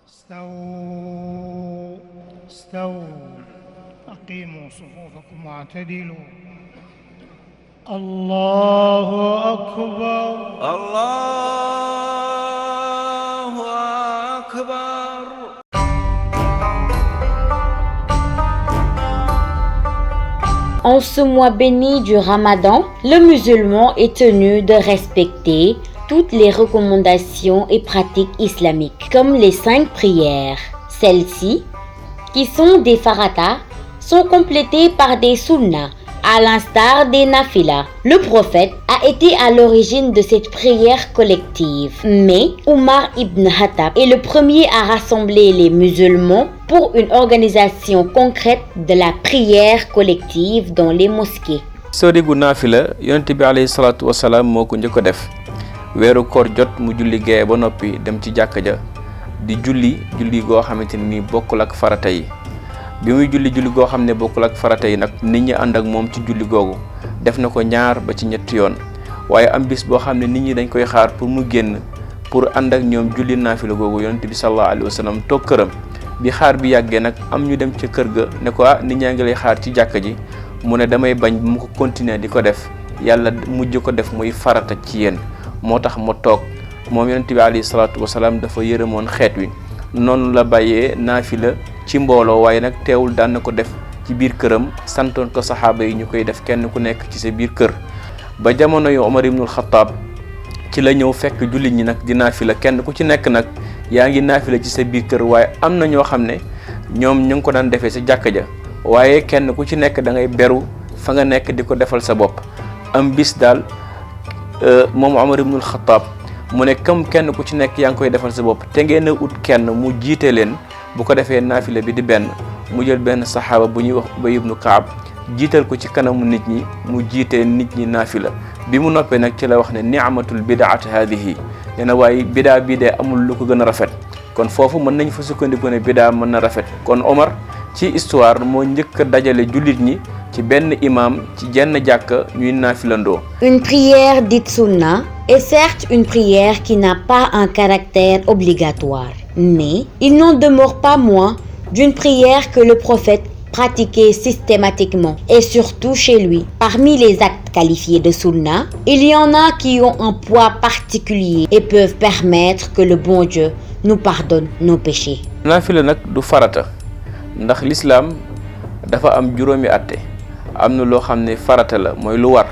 استووا أقيموا صفوفكم واعتدلوا. الله أكبر. الله أكبر. En ce mois béni du Ramadan, le musulman est tenu de respecter toutes les recommandations et pratiques islamiques, comme les 5 prières. Celles-ci, qui sont des farata, sont complétées par des sunnas, à l'instar des nafilas. Le prophète a été à l'origine de cette prière collective, mais Omar ibn Khattab est le premier à rassembler les musulmans pour une organisation concrète de la prière collective dans les mosquées. soo déggu naafila yonent bi alayhi salaatu wasalaam moo ko njëkk a def weeru koor jot mu julli gee ba noppi dem ci jàkka ja di julli goo xamante ni bokkul ak farata yi bi muy julli goo xam ne bokkul ak farata yi nag nit ñi ànd ak moom ci julli googu def na ko ñaar ba ci ñetti yoon waaye am bis boo xam ne nit ñi dañ koy xaar pour mu génn pour ànd ak ñoom julli naafila googu yonent bi sallallahu alayhi wa sallam toog këram bi xaar bi yàggee nag am ñu dem ca kër ga ne ko nit ñaa ngi lay xaar ci jàkka ji mu ne damay bañ bu mu ko continuer di ko def yàlla mujj ko def muy farata ci yéen moo tax ma toog moom yonent bi alayhi salaatu wasalaam dafa yërëmoon xeet wi noonu la bàyyee naafila ci mbooloo waaye nag teewul daan na ko def ci biir këram santoon ko saxaaba yi ñu koy def kenn ku nekk ci sa biir kër ba jamono yu Omar ibnul Xattaab ci la ñëw fekk jullit ñi nag di naafila kenn ku ci nekk nag yaa ngi naafila ci sa biir kër waaye am na ñoo xam ne ñoom ñu ngi ko daan defee sa jàkka ja waaye kenn ku ci nekk da ngay beru fa nga nekk di ko defal sa bopp am bis daal moom Omar ibnul Xattaab mu ne comme kenn ku ci nekk yaa ngi koy defal sa bopp te ngeen a ut kenn mu jiite leen bu ko defee naafila bi di benn mu jël benn saxaaba bu ñuy wax Ubay ibnu Kaab jiital ko ci kanamu nit ñi mu jiitee nit ñi naafila bi mu noppee nag ci la wax ne ni'matul bidaat haadihi nee na waaye bidaa bii de amul lu ko gën a rafet kon foofu mën nañ fa sukkandiku ne bidaa mën na rafet kon Omar ci histoire moo njëkk a dajale jullit ñi ci benn imam ci jenn jàkka ñuy naafilandoo. Une prière dite sunna est certes une prière qui n'a pas un caractère obligatoire, mais il n'en demeure pas moins d'une prière que le prophète pratiquait systématiquement et surtout chez lui. Parmi les actes qualifiés de sunna, il y en a qui ont un poids particulier et peuvent permettre que le bon Dieu nous pardonne nos péchés. naafila nag du farata ndax l'islam dafa am juróomi atte am na loo xam ne farata la mooy lu war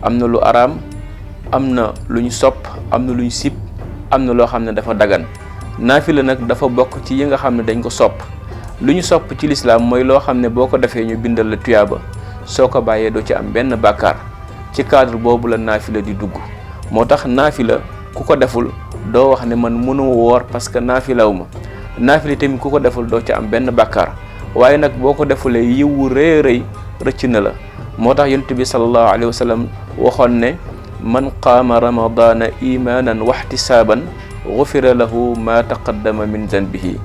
am na lu araam am na lu ñu sopp am na lu ñu sib am na loo xam ne dafa dagan naafila nag dafa bokk ci yi nga xam ne dañ ko sopp lu ñu sopp ci lislaam mooy loo xam ne boo ko defee ñu bindal la tuyaaba soo ko bàyyee doo ci am benn bàkkaar ci cadre boobu la naafila di dugg moo tax naafila ku ko deful doo wax ne man mënuma woor parce que naafilaw ma naafila tamit ku ko deful doo ci am benn bàkkaar waaye nag boo ko defulee yiwu rëy rëy rëcc na la moo tax yonent bi sallallahu alayhi wa sallam waxoon ne man qaama ramadana imanan waxtisaaban gufira lahu ma taqaddama min zanbihi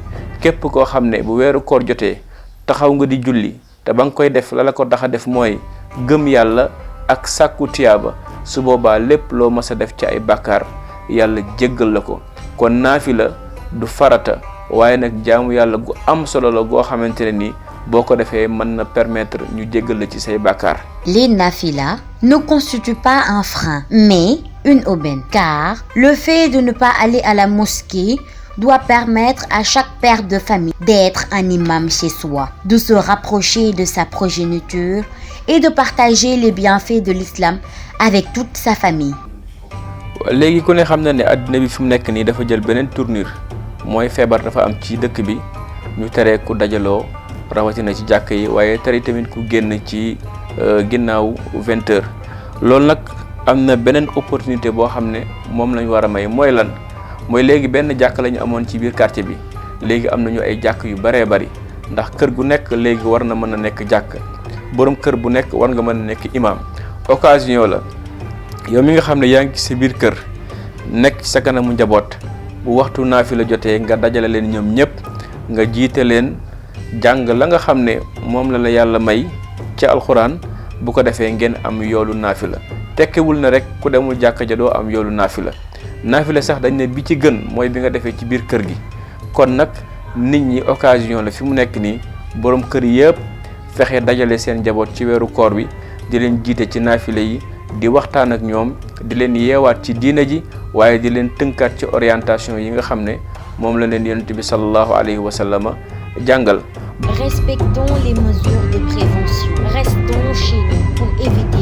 képp koo xam ne bu weeru koor jotee taxaw nga di julli te ba nga koy def la ko tax a def mooy gëm yàlla ak sàkku tiyaaba su boobaa lépp loo mas a def ci ay bàkkaar yàlla jéggal la ko kon naafila du farata waaye nag jaamu yàlla gu am solo la goo xamante ne ni boo ko defee mën na permettre ñu jéggal la ci say bàkkaar. Les nafilas ne constituent pas un frein, mais une aubaine, car le fait de ne pas aller à la mosquée doit permettre à chaque père de famille d'être un imam chez soi, de se rapprocher de sa progéniture et de partager les bienfaits de l'islam avec toute sa famille. léegi ku ne xam na ne àddina bi fi mu nekk nii dafa jël beneen tournure mooy feebar dafa am ci dëkk bi ñu tere ku dajaloo rawatina ci jàkk yi waaye tere tamit ku génn ci ginnaaw 20 heures loolu nag am na beneen opportunité boo xam ne moom lañ war a may mooy lan mooy léegi benn jàkk la ñu amoon ci biir quartier bi léegi am nañu ay jàkk yu baree bari ndax kër gu nekk léegi war na mën a nekk jàkk borom kër bu nekk war nga mën a nekk imam occasion la yow mi nga xam ne yaa ngi ci sa biir kër nekk ci sa kanamu njaboot bu waxtu naafila jotee nga dajale leen ñoom ñëpp nga jiite leen jàng la nga xam ne moom la yàlla may ci alxuraan bu ko defee ngeen am yoolu naafila tekkewul na rek ku demul jàkka ja doo am yoolu naafila sax dañ ne bi ci gën mooy bi nga defee ci biir kër gi kon nag nit ñi occasion la fi mu nekk nii borom kër yëpp fexe dajale seen njaboot ci weeru koor bi di leen jiite ci naafile yi di waxtaan ak ñoom di leen yeewaat ci diina ji waaye di leen tënkaat ci orientation yi nga xam ne moom la leen yonent bi sallallahu alayhi wa sallam jàngal. Respectons les mesures de prévention. Restons chez nous pour éviter